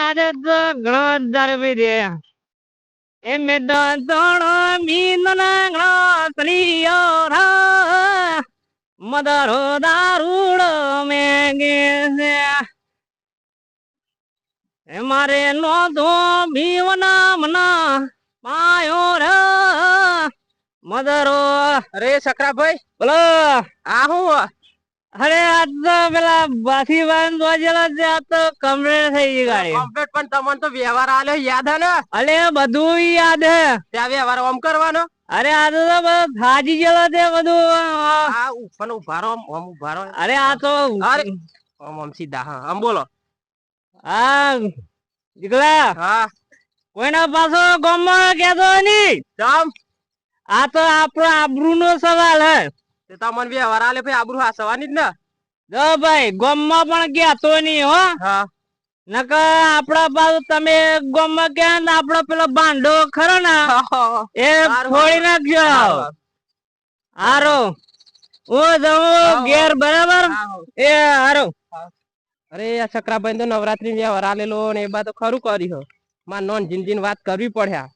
આજે તો ઘણો દારૂ દે એ મેં તો તોડો મીન ઘણો સ્ત્રીઓ મદરો દારૂડો મેગે છે એ મારે નો તો ભીવના મના પાયો રે મદરો. અરે સકરાભાઈ બોલો. આ હું અરે આજ તો પેલા બાથી વાન દોજેલા છે આ તો કમ્પ્લીટ થઈ ગઈ ગાડી કમ્પ્લીટ. પણ તમને તો વ્યવહાર આલ્યો યાદ હે ને? અલે બધું યાદ હે. ત્યાં વ્યવહાર ઓમ કરવાનો. અરે આ તો થાજી ગયેલો છે બધું. આ ઉપર ઉભારો ઓમ ઉભારો. અરે આ તો અરે ઓમ ઓમ સીધા. હા આમ બોલો. હા દીકલા હા કોઈના પાછો ગામમાં કેતો નહીં. તમ આ તો આપણો આબરૂ નો સવાલ હે. તે તમને વ્યવહાર આલે ભાઈ આબરૂ હાસવાની જ ને. જો ભાઈ ગામમાં પણ કેતો નહીં હો. હા નકર આપડા બાજુ તમે ગામમાં ક્યાં ને આપડો પેલો બાંડો ખરો ને એ ફોડી નાખજો. હારો હું જઉં ઘેર બરાબર. એ હારો. અરે આ સકરાભાઈ તો નવરાત્રી વ્યવહાર આલેલો ને એ બા તો ખરું કર્યું. માર નોન જીન વાત કરવી પડ્યા.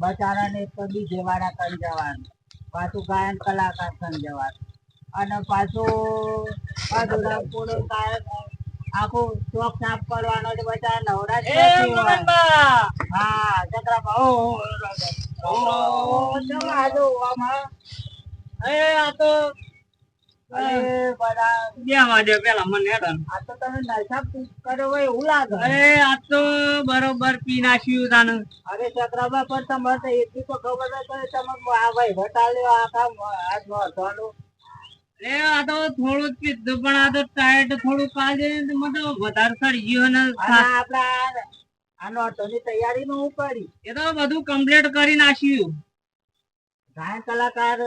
બચારાને કદી જેવાડા કરી જવાનું, પાછું ગાયન કલાકાર કરી જવાનું, અને પાછું આખું ચોક સાફ કરવાનો છે. બચારા નવરા હા બરોબર પી નાખ્યું તાને. અરે ચક્રાબા પણ તમારે તો એટલી તો ખબર નથી તમે આ ભાઈ ઘટાડ્યો આખા આ તો થોડું જ પીધું પણ આ તો ટાયર્ડ થોડું કાઢે મતલબ વધારે ચડી ગયો ને આપડા આનો અટોની તૈયારી નું કરી એ તો બધું કમ્પ્લીટ કરી નાખ્યું. ગાયન કલાકાર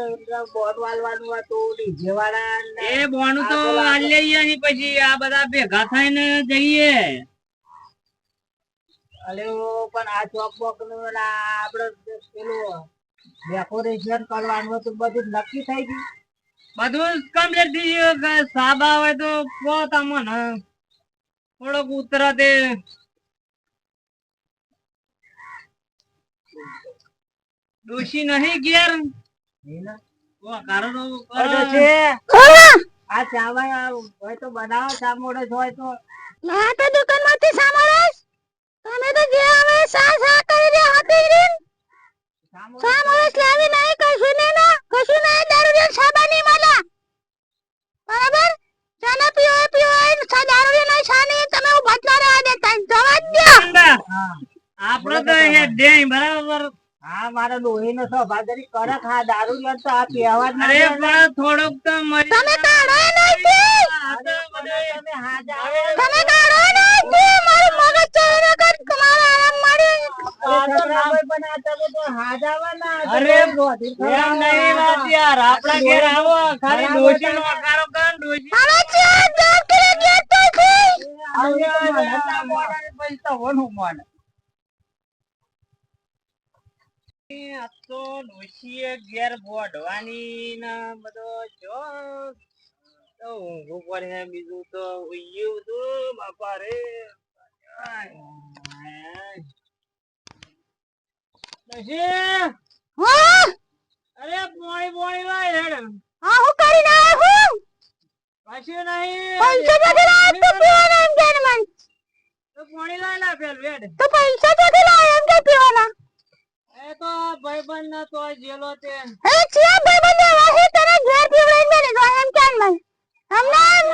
બોર્ડ વાળવાનું હતું, ડીજે વાળા એ બોનું તો લઈએ ને પછી આ બધા ભેગા થઈને જઈએ. અરે પણ આ ચોક બોક નું આપડે પેલું ડેકોરેશન કરવાનું હતું બધું નક્કી થઈ ગયું. બધું કમ્પ્લીટ થઈ ગયું. સાબા હોય તો તમને થોડોક ઉતરા તે ડોશી નહીં ઘેર આ ચાવા હોય તો બનાવો સામોડે હોય તો દુકાન માંથી સામોડે તમે તો જે હવે સા કરી રહ્યા હતી રીન સામોડે લાવી નહીં કશું નહીં ના કશું નહીં દારૂ રે સાબા નહીં મળ્યા બરાબર. ચાના પીવો સા દારૂ રે નહીં સા નહીં તમે ઉભા ના રહે દેતા જવા દો. આપણે તો એ દે બરાબર. હા મારા ડોહી નો સ્વભાગરી કરે ખા દારૂ લે તો આ પીવા જ અરે પણ થોડોક તો તમે કાઢો નહીં તમે હાજા તમે કાઢો નહીં મારું મગજ ચાલે કર તમારા આરામ મારી બનાતા તો હાજાવાના. અરે એમ નહીં વાત યાર. આપણા ઘેર આવો ખાલી ડોશી નો આકારો કર ડોશી હવે ચાર જોર કરે ગેર તો છે પૈસા હોનું મોન આ તો ડોશીએ ઘેર બોઢવાની ને બધો જો તો ઊંઘું પડે. બીજું તો ઉયું તું બાપા રે. ડોશી હા અરે પોણી પોણી લાય હેડ. હા હું કરીને આવ્યો હું કશું નહીં. પૈસા તો લાવ તો પીવાના એમ કે મન તો પોણી લાય ના પેલ વેડ. તો પૈસા તો લાવ એમ કે પીવાના એ તો ભાઈબંધ ના તો જેલો તે એ ચિયા ભાઈ બંધ વાહી તને ઘેર પીવડાઈને મેરે જો એમ કેન મન હમણાં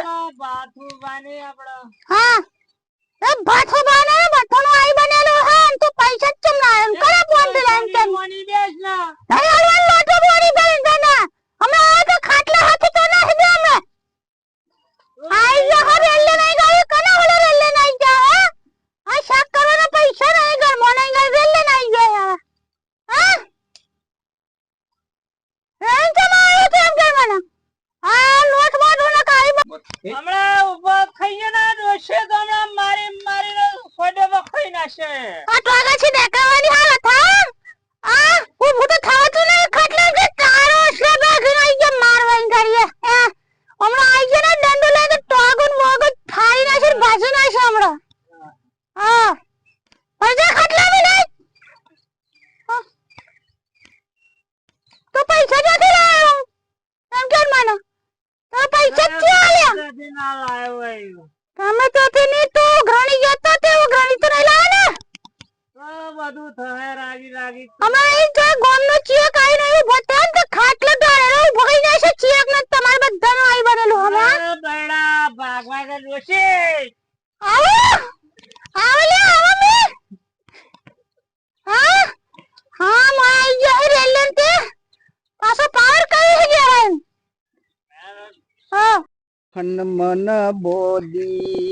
બાથરૂમ બાની આપડા. હા એ ભાથો બાને ભાથોનો આઈ બનેલો હે તો પૈસા ચમ ના એમ કરે ફોન દે એમ કેન પોણી બેસ ના નહીં આલવાન લોટો બોડી બેન તને અમે આ તો ખાટલા હાથે તો ના હે અમે આઈ જા હો રેલે નહીં ગાડી કના હોલે રેલે નહીં જા હા આ શાક કરવાના પૈસા નહીં ઘર મને નહીં રેલે નહીં ગયા હા એમ તમારું તેમ કે મને આ લોટ બોટ ના કાઈ હમણાં ઉભો ખાઈએ ના ડોશે તો હમણાં મારી જશે. આ ટોગાથી દેખાવાની હાલત હા આ ઊભું તો થવાતું નહીં ખાટલા કે તારો સ્લેબ આવી ગયો મારવાની કરીએ હમણાં આવી ગયો ને દંડો લઈને ટોગુન મોગુન ફાડી નાખી ભાજી નાખી હમણાં હા પૈસા ખાટલા બી નહીં તો પૈસા ક્યાંથી લાવ્યો એમ કેમ મને તો પૈસા ક્યાં આલ્યા નથી ના લાવ્યો ભાઈ. તમે તો તેની તો ઘણી જતો તે ઘણી તો નહીં લાવે ને બધું થહે રાગી રાગી. અમારે અહીં જો ગોમનો ચિયક આઈ નહીં ભટન તો ખાટલો ડાળેલો ભોઈ જાય છે ચિયક ને તમારે બધાનો આઈ બનેલું હમણાં અરે બૈડા ભાગવા કે ડોશી. આવો આવો લે આવો મે હા હા માઈ જાય રેલન તે પાછો પાવર કરી ગયા હા ખન મન બોધી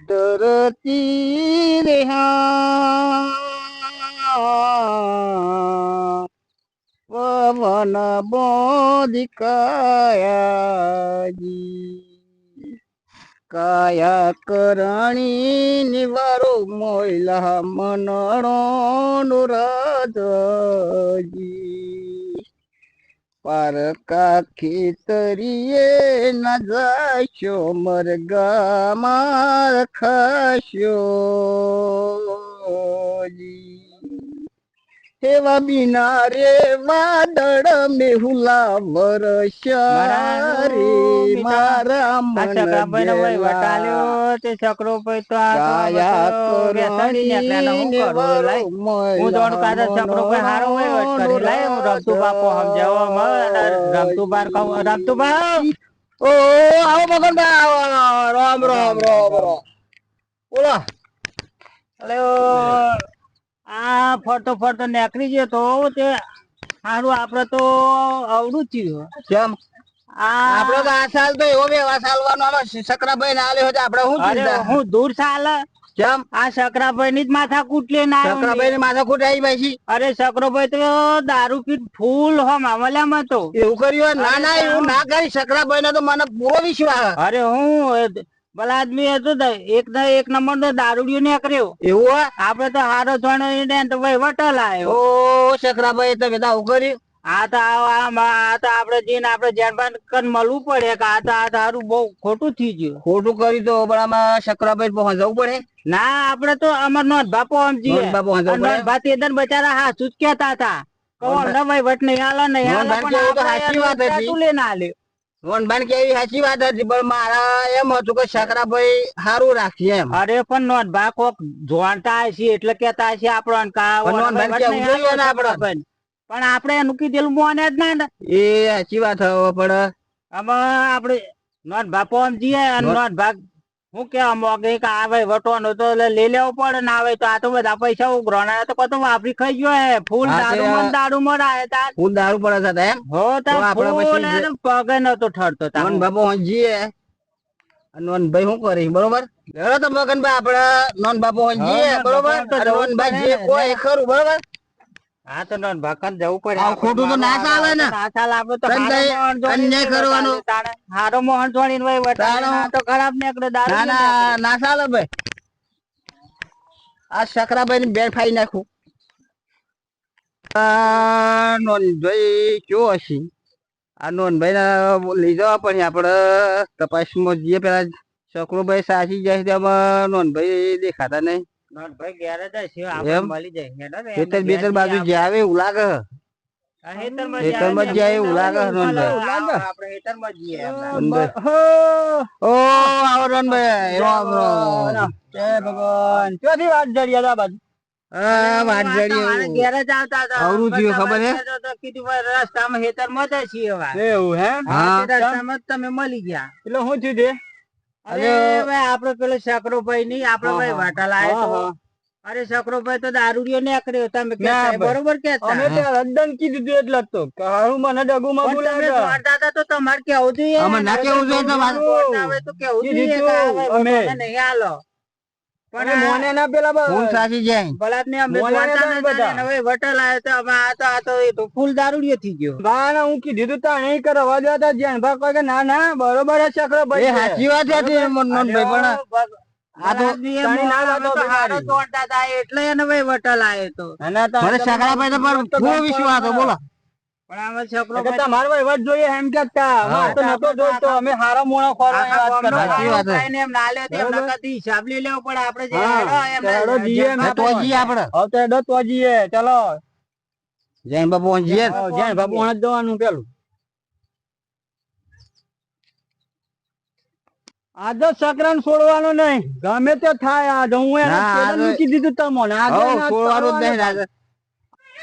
ધરતી રેહા પવન બોધી કાયાજી કાયા કરણી નિવારો મોયલા મનણો નુરજી પારકા ખેતરીએ ન જાશો મરગા માર ખાશો એવા બિના રે વાદળ મેહુલા વરસ્યા રે મારા આ છકરાભાઈ નો ભાઈ વટાલ્યો તે છકરો ભાઈ તો આ તો વેસાડી નીકળ્યા હું કરું લાય હું દોડ કાઢે છકરો ભાઈ હારો હોય વટ કરી લાય હું રમતું બાપો સમજાવો રમતું બાર કહું રમતું બા ઓ આવો મગનભાઈ આવો રામ રામ રામ રામ બોલો અલે આ ફરતો ફરતો નીકળી ગયો તો તે સારું આપડે તો અવડું થયું કેમ આપડે તો આ સાલ તો એવો વ્યવહાર ચાલવાનો સકરાભાઈ ના આલ્યો આપડે શું ચિંતા હું દૂર સાલ કેમ આ સકરાભાઈ ની જ માથા કૂટલે ના સકરાભાઈ ની માથા કૂટ આવી પાછી અરે સકરોભાઈ તો દારૂ પી ફૂલ હો મામલામાં તો એવું કર્યું ના ના એવું ના કરી સકરાભાઈ ને તો મને પૂરો વિશ્વાસ અરે હું ભલા આદમી હતો એક નંબર નો દારૂડિયો નીકળ્યો એવું હોય આપડે તો હારો જોણો તો ભાઈ વટલ આવ્યો ઓ સકરાભાઈ તમે આવું કર્યું આ તો આપડે જઈને આપડે જેરબાન કન મળવું પડે કે આ તો હારું બહુ ખોટું થઈ ગયું ખોટું કર્યું તો બરાબર સકરાભાઈ પહોંચ જવું પડે ના આપડે તો અમાર નોંધ બાપો સમજીએ નોંધ બા તેદન બચારા હાચું જ કેતા હતા કહો અમને ભાઈ વટ નહીં હાલો નહીં હાલો પણ સાચી વાત હતી લઈને આલ્યો મોહનભાઈ કેવી સાચી વાત હતી પણ મારા એમ હતું કે સકરાભાઈ સારું રાખીએ એમ અરે પણ નોંધ બા કોક જોણતા હશે એટલે કેતા હશે આપણો પણ આપડે એનું કીધેલું મોને જ ના એ સાચી વાત પણ આમાં આપડે નોંધ બાપો સમજીએ નોંધ ભાગ હું કેવા મોગે કે આ ભાઈ વટવાનો તો લઈ લેવો પડે ને આવે તો આ તો બધા પૈસા ઉઘરાણા તો કતો વાપરી ખાઈ ગયો હે ફૂલ દારૂ મરાય તાર ફૂલ દારૂ પડે હતા એમ હો તાર ફૂલ પગે નતો ઠરતો તાર નોન બાપો હંજીએ નોન ભાઈ શું કરી બરોબર હેરો તો મગનભાઈ આપડે નોન બાપો હંજીએ બરોબર નોન ભાઈ જે કોઈ ખરું બરોબર હા તો નોન ભાકન જવું પડે ખોટું તો ના ચાલે ને ના ચાલે આપડે તો અન્યાય કરવાનો હારો મોહન જોડીને ભાઈ વટાણો તો ખરાબ નીકળે દારૂ ના ના ના ચાલે ભાઈ આ સકરાભાઈ ની બેન ફાઈ નાખું નોનભાઈ કયો હશે આ નોનભાઈ ના લઈ જવા પણ આપડે તપાસમાં જઈએ પેલા સકરોભાઈ સાચી જાય તેમાં નોનભાઈ દેખાતા નહીં નોનભાઈ ઘેર જ છે આપણે મળી જાય ખેતર બેતર બાજુ જે આવે એવું લાગે ખેતરમાં જ જાય એવું લાગે નોનભાઈ આપણે ખેતરમાં જઈએ ઓ આવો નોનભાઈ જય ભગવાન ક્યાંથી વાત જડ્યા હતા બાજુ વાત જડી ઘેર જ આવતા હતા અવરું થયું ખબર હે કીધું ભાઈ રસ્તામાં ખેતરમાં જ છીએ એવું હે રસ્તામાં જ તમે મળી ગયા એટલે શું થયું તે અરે ભાઈ આપડે પેલો સકરોભાઈ ની આપડે ભાઈ વાટા લાયો તો અરે સકરોભાઈ તો દારૂડિયો નીકળ્યો તમે બરોબર કેતા અમે તો રદ્દન કીધું એટલે જ તો કારું મને ડગુમાં બોલાવે તો તમારે કેવું જોઈએ અમે ના કેવું જોઈએ તો કેવું જોઈએ અમે નહીં હાલો પણ મોને ના પેલા ફૂલ સાચી જાય બળાદ ને અમે હવે વટલ આયો તો આ તો એ તો ફૂલ દારૂડિયો થઈ ગયો ના હું કીધું તો નહીં કરવા દેતા જેન ભાગ કોઈ ના ના બરોબર છે સકરો ભાઈ સાચી વાત હતી મનમોહનભાઈ પણ આ તો તણી ના લાતો હારો બિહારી. તોડતા હતા એટલે એને ભાઈ વટલ આયો તો અને તો મને સકરાભાઈ તો પર ફૂલ વિશ્વાસ હતો બોલો પણ આમાં છોકરો એટલે તમારો વહીવટ જોઈએ એમ કેતા મારે તો નતો જોઈતો અમે હારા મોણા ખોરવાની વાત કરતા સાચી વાત છે. એમ ના લ્યો તે બરાબર. નકરથી હિસાબ લઈ લેવો પડે આપણે જે હા, હેડો એમ હેડો જીએ જેમ ના તો જઈએ આપણે હવે તો એડો તો જઈએ ચલો જૈન બાપુ જઈએ જ્યાં બાપુ જ જવાનું પેલું આજ તો સકરાન છોડવાનું નહીં ગમે તે થાય આજ હું એને ના, પેલા આજ- મૂકી દીધું તમને આજ હો એને છોડવાનું જ નહીં કરવાનું. રાજા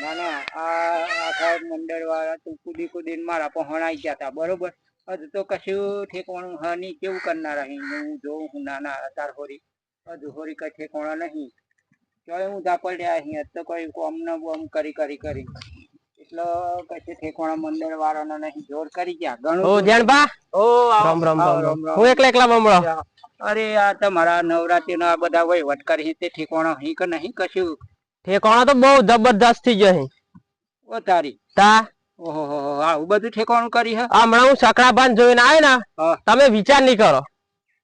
ના ના આ આખા મંડળ વાળા તો કુદી કુદીને મારા પહોંચાઈ ગયા હતા બરોબર હજુ તો કશું ઠેકવાનું હની કેવું કરનાર અહીં હું જોઉં હું નાના અતાર હોરી હજુ હોરી કઈ ઠેકવાના નહીં ચોય હું પડ્યા અહીં તો કોઈ કોમ ને બોમ કરી એટલે કશું ઠેકવાના મંડળ વાળાના નહીં જોર કરી ગયા ઓ ઘણું જેણબા ઓ રામ રામ રામ હું એકલા બમણો અરે આ તમારા નવરાત્રી ના બધા વહીવટ કરી તે ઠેકવાના અહીં કે નહીં કશું ઠેકાણો તો બહુ જબરદસ્ત થઈ જશે ઓ તારી તા ઓહો આવું બધું ઠેકવાનું કરી હે હમણાં હું સકરાભાન જોઈને આવે ને હા. તમે વિચાર નહીં કરો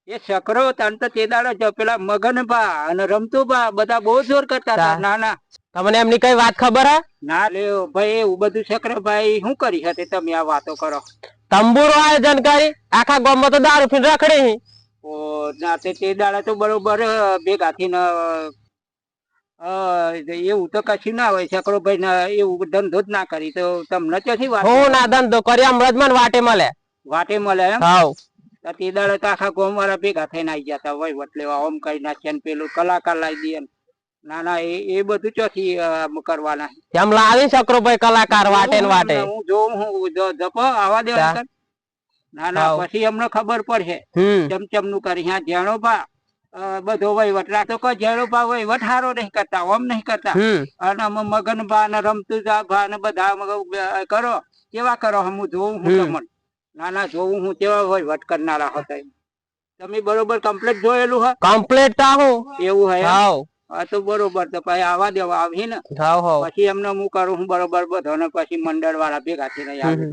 એ સકરો તન તો તે દાડો જો પેલા મગન બા અને રમતું બા બધા બહુ જોર કરતા હતા તા. ના ના તમને એમની કઈ વાત ખબર હે ના લ્યો ભાઈ એવું બધું સકરો ભાઈ શું કરી હતી તમે આ વાતો કરો તંબુરો આયોજન કરી આખા ગામમાં તો દારૂ પીને રખડી ઓ ના તે દાડે તો બરોબર ભેગા થઈને એવું તો કશું ના હોય સકરો ભાઈ ના એવું ધંધો જ ના કરી તો તમને ક્યાંથી વાત હું ના ધંધો કરી હમણાં જ મને વાટે મળે વાટે મળે એમ હાવ તો તે દાડે તો આખા ગામ વાળા ભેગા થઈને આવી ગયા હતા વહીવટ લેવા ઓમ કરી નાખ્યા ને પેલું કલાકાર લાવી દઈએ ને. ના ના એ બધું ચોથી કરવાના એમ લાવી શકરો ભાઈ કલાકાર વાટે ને વાટે હું જોઉં હું જપો આવા દે તા. ના ના હાવ. પછી અમને ખબર પડશે હમ ચમચમ નું કરી હા જેણો ભા બધો વહીવટ રાતો કોઈ જેણો ભા વહીવટ હારો નહીં કરતા ઓમ નહીં કરતા હમ અને અમે મગન ભા ને રમતું જા ભા ને બધા કરો કેવા કરો હું જોઉં હું હમ. તમને ના ના જોઉં હું કેવા વહીવટ કરનારા હતા તમે બરોબર કમ્પ્લીટ જોયેલું હે કમ્પ્લીટ તા હું એવું હે એમ? હાવ હા તો બરોબર તો પછી આવા દેવા આવી ને હાવ હાવ પછી એમને હું કરું હું બરોબર બધો ને પછી મંડળ વાળા ભેગા થઈને આવી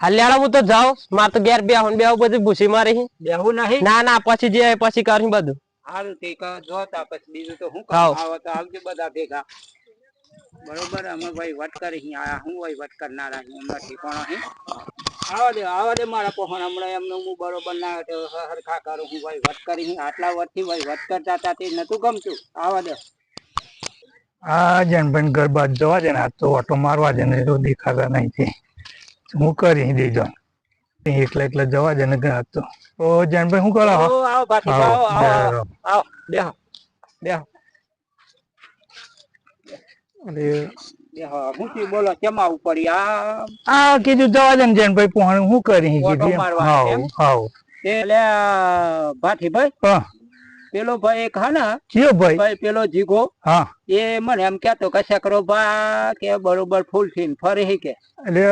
હાલ્યાળા હું તો જાઉં મારે તો ઘેર બેહું ને બેહું બધી ભૂસી મારી બેહું નહીં ના ના પછી જે પછી કરી બધું સારું તે જોતા પછી બીજું તો હું હાવ. આવો તો આવજો બધા ભેગા બરોબર અમે વહીવટ કરી આયા હું વહીવટ કરનારા અમને ઠીકાણો અહીં આવા દે મારા પહોંચ હમણાં એમને હું બરોબર ના હરખા કરું હું વહીવટ કરી આટલા વર્ષથી વહીવટ કરતા હતા તે નતું ગમતું આવા દે આ જનભાઈ ઘર બાદ જવા દે ને આ તો ઓટો મારવા દે ને તો દેખાતા નહીં છે હું કરી દેજો એકલા એકલા જવા દે ને આ તો ઓ જનભાઈ શું કરો આવો બાકી આવો આવો આવો બેહો બેહો અરે હું બોલો કેમ આવું પડી આ કીધું જવા દે ને જનભાઈ પોહણ શું કરી ઓટો કીધું મારવા હાવ એમ? હાવ એટલે ભાઠી ભાઈ હા પેલો ભાઈ એક હા ને ચિયો ભાઈ ભાઈ પેલો જીગો હા એ મને એમ કેતો કે સકરો ભા કે બરોબર ફૂલ થઈને ફરે હે કે એટલે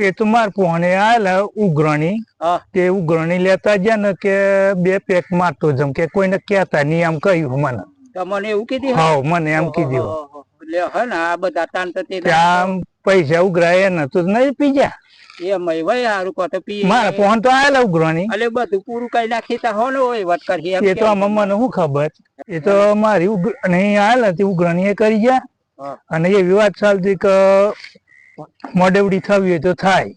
એ તો માર પોહણે આયેલા ઉઘરણી હા. તે ઉઘરણી લેતા ગયા ને કે 2 પેક મારતો જમ કે કોઈને કહેતા નહીં એમ કહ્યું મને તો મને એવું કીધું હે? હાવ મને એમ કીધું ઓહો. લે હે ને આ બધા તાન તો તે ત્યાં પૈસા ઉઘરાય ને તો નહીં પીજા એ મય ભાઈ હારું કો તો પી મારા ફોન તો આયેલા ઉઘરાણી અલે બધું પૂરું કઈ નાખી તા હોનો હોય વાત કરી એમ એ તો આમાં મને શું ખબર એ તો મારી નહીં આયેલા તે ઉઘરાણી એ કરી ગયા હા. અને એવી વાત ચાલતી કે મોડેવડી થવી હોય તો થાય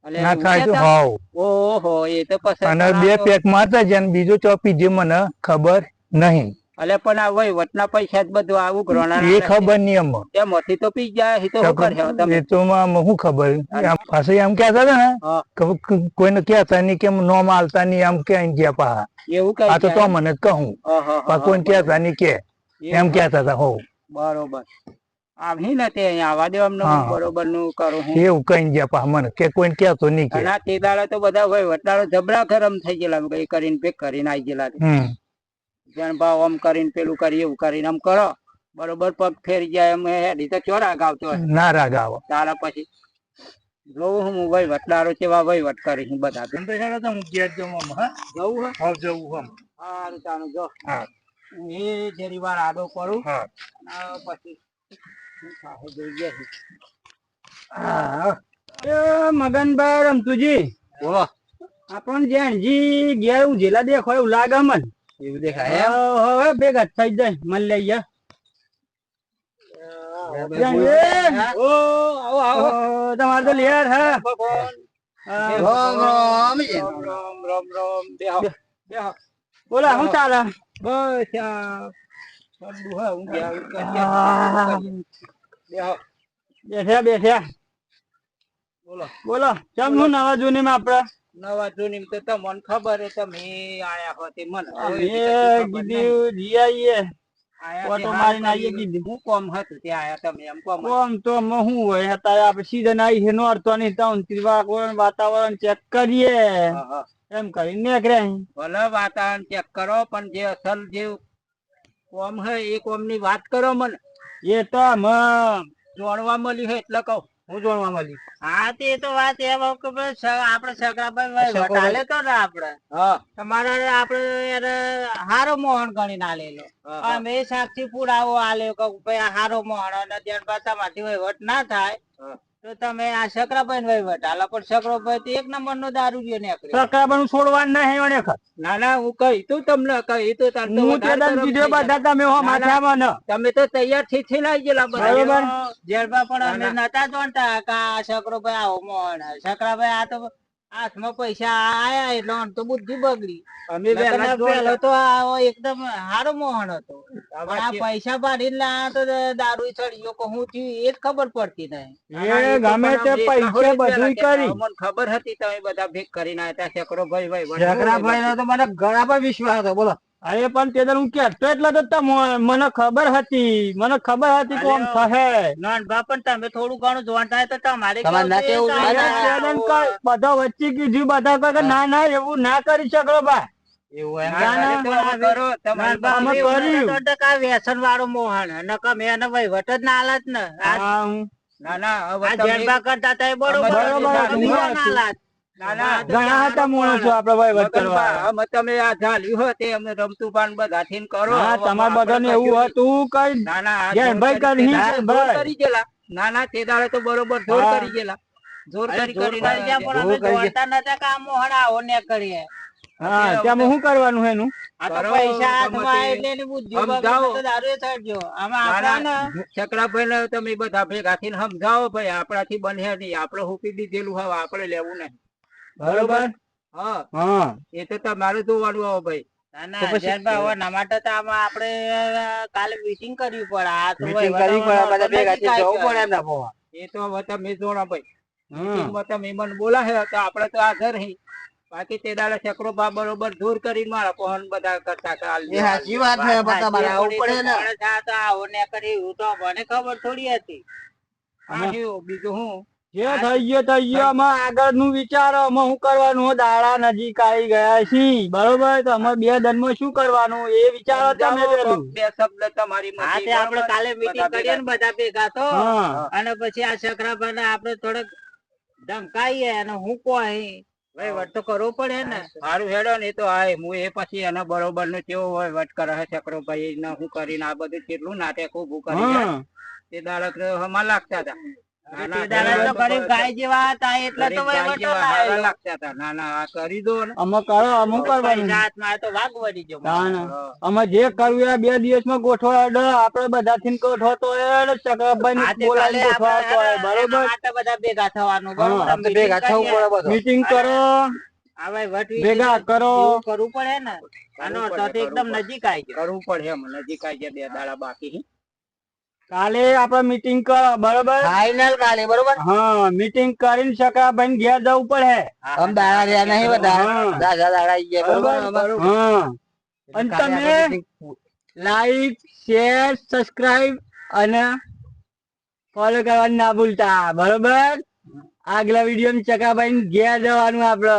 અલે ના એવું થાય તો કહેતા? હાવ ઓહો એ તો પછી અને તારા 2 તો- પેક મારતા જાય ને બીજો ચોપી જે મને ખબર નહીં અલે પણ આ વહીવટના પૈસા જ બધું આવું ગ્રોના એ ખબર નહીં અમને એમાંથી તો પી જાય એ તો શું કરે તમે એ તો શું ખબર આમ પાછું એમ કહેતા હતા ને હા. કે કોઈને કહેતા નહીં કે નોમ આલતા નહીં એમ કે ગયા પાહા એવું કઈ આ તો જાય? મને જ કહું ઓહો, પણ કોઈને કહેતા નહીં કે એમ કહેતા હતા હો બરોબર આવી ને તે અહીંયા આવવા દે અમને હા. બરોબર નું કરું હું એવું કઈ ગયા પાહા મને કે કોઈને કહેતો નહીં કે અને આ તે દાડે તો બધા વહીવટદારો જબરા ગરમ થઈ ગયેલા એ કરીને પેક કરીને આવી ગયેલા હમ જેન ભાવ આમ કરીને પેલું કરી એવું કરીને આમ કરો બરોબર પગ ફેરી જાય એમ હેડી તો ચોરા ગાવતો હોય ના રાગ આવે તારા પછી જોઉં હું વહીવટદારો કેવા વહીવટ કરી બધા હું ઘેર જવું હા જવું હે હાવ જવું હમ સારું ચાલો જો હા હું એ જરી વાર આડો પડું હા અને પછી શું થાય જોઈએ છે. એ મગનભાઈ રમતુજી બોલો આપણ જેણજી ઘેર ઉજેલા દેખાય એવું લાગે મને એવું દેખાય એમ? હવે ભેગા થઈ જાય મન લઈ જા તમારે તો લેર હે રામ રામ જી. બોલા શું ચાલે બસ બેઠ્યા બેઠ્યા બોલો કેમ નું નવા જૂની માં આપડે નવા જૂની તો તમને ખબર હે તમે આયા હો તે મને કીધું જી આવીએ ઓટો મારીને આવીએ કીધું હું કોમ હતું ત્યાં આયા તમે એમ કોમ કોમ તો અમે શું હોય અત્યારે આપડે સીઝન આવી છે નોરતો ની વાતાવરણ ચેક કરીએ એમ કરીને નીકળ્યા અહીં. ભલે વાતાવરણ ચેક કરો પણ જે અસલ જે કોમ હે એ કોમ ની વાત કરો મને એ તો અમે જોણવા મળ્યું હે એટલે કહું હું જોડવા મળી હા તે તો વાત એમ કે આપડે સગરાભાઈ વટાલે તો ને આપડે તમારે આપડે હારો મોહન ગણી ના લેલો અમે સાક્ષી પુરાવો આલ્યો કે ભાઈ આ હારો મોહન અને ત્યારબાદ તમારી વહીવટ ના થાય તો તમે આ સકરાભાઈ ને વહીવટ હાલો પણ સકરાભાઈ તો એક નંબર નો દારૂ જો નીકળ્યો સકરાબાનું છોડવાનું નહીં વણે ખર ના ના હું કહી તું તમને કહી તું તાર તો હું તે વધારે દન તરફ કીધું થઈ જાય. બધા તમે હો માથામાં ન તમે તો તૈયાર થી લાવી ગયેલા બરોબર. બધા જેલબા પણ અમે નતા જોણતા કે આ સકરોભાઈ આવો મોહન સકરાભાઈ આ તો હાથમાં પૈસા આયા એટલે આમ તો બુદ્ધિ બગડી અમે પેલો તો આવો એકદમ હારો મોહન હતો પણ આ પૈસા પાડીને લાયા તો દારૂ ચડી ગયો કે હું થયું એ જ ખબર પડતી નહીં એ ગમે તે પૈસા બધું કરી મને ખબર હતી તમે બધા ભેગ કરીને આવ્યા હતા સકરોભાઈ સકરાભાઈ નો તો મને ઘણા પર વિશ્વાસ હતો બોલો. અરે પણ તે હું કેતો એટલે તો મને ખબર હતી કોમ થહે નાનભા પણ તમે થોડું ઘણું જોણતા હોય તો તમારે તમારે ના કેવું અરે તેદન કઈ બધા વચ્ચે કીધું બધા કહે કે ના ના એવું ના કરી શકો ભાઈ એવું એમ? વ્યસન વાળો મોહન નકા મેં એને વહીવટ જ ના આલાત ને ના ના આ જેલબા કરતા હતા એ બરોબર ઘણા હતા માણસો આપડે વહીવટ કરવા તમે આ ઝાલ્યું હોય તે અમે રમતું પાન બધા થી કરો હા તમારે બધાને એવું હતું કઈ ના ના જેનભાઈ કરી જેનભાઈ. કરી ગયેલા ના ના તે દાડે તો બરોબર જોર હા. કરી ગયેલા જોર કરી જોર કરી કરી ગયા, પણ અમે જોર કરી જોડતા નતા કે આ મોહન આવો ને કરીએ હા ત્યાં શું કરવાનું એનું આ તો પૈસા હાથમાં આવે એટલે એની બુદ્ધિ બગડે તો દારૂ એ ચડજો આમાં આપણા ને ચક્રાભાઈ ને તમે બધા ભેગા થઈને સમજાવો ભાઈ આપણાથી બને નહીં આપણે હુકી દીધેલું હવે આપણે લેવું નહીં બરોબર હા હા એ તો તમારે જોવાનું આવે ભાઈ આપડે કાલે મીટિંગ કરવી પડે આ તો Meeting કરવી પડે, બધા ભેગા થઈને જવું પડે એમના ભોવા. એ તો હવે તમે જોણો ભાઈ મીટિંગમાં તમે મને બોલાવે તો આપડે તો હાજર હી બાકી તે દાડે ચક્રો બા બરોબર દૂર કરીને મારા કોણ બધા કરતા એ સાચી વાત છે પણ તમારે આવું પડે ને. આવો ને કરી હું તો મને ખબર થોડી હતી બીજું હું જે થઈ ગયો આમાં આગળ નું વિચારો અમે શું કરવાનું દાડા નજીક આવી ગયા છી બરોબર તો અમે 2 દન માં શું કરવાનું એ વિચારો તમે પેલું બે શબ્દ તમારી આપણે કાલે મીટિંગ કરીએ ને બધા ભેગા તો હા અને પછી આ સકરાભાઈ ને આપડે થોડક ધમકાઈએ અને હું કોઈ વહીવટ તો કરવો પડે ને સારું હેડો ને તો આય હું એ પછી એના બરોબર નું કેવો વહીવટ કરે છે ચક્રોભાઈ ને હું કરીને આ બધું કેટલું નાટક ઉભું કરી હા તે દાડક હમા લાગતા હતા ગાય જેવા હતા એટલે તો વહીવટ લાગતા હતા ના ના આ કરી દો ને અમે કરો અમુક કરવાનું હાથમાં તો વાઘ વળી ગયો અમે જે કરવું એ 2 દિવસમાં ગોઠવાડો આપડે બધા થી ગોઠવતો ચક્રભાઈ બોલાવી ગોઠવાતો બરોબર બધા ભેગા થવાનું આપણે ભેગા થવું પડે બધું. મીટિંગ કરો ભેગા કરો કરવું પડે ને આનો અર્થ તો એકદમ નજીક આવી ગયો કરવું પડે એમ નજીક આવી ગયા 2 દાડા બાકી કાલે આપડે મીટિંગ કરો બરોબર ફાઇનલ કાલે બરોબર. હા મીટિંગ કરીને સકરાભાઈ ઘેર જવું પડે આમ દાડા રહ્યા નહીં બધા. હા. દાદા દાડા આઈ ગયા બરોબર. હા અને કાલે તમે આપણે meeting લાઈક શેર સબસ્ક્રાઇબ અને ફોલો કરવાનું ના ભૂલતા બરોબર આગલા વિડીયો માં ચકાભાઈ ઘેર જવાનું આપડે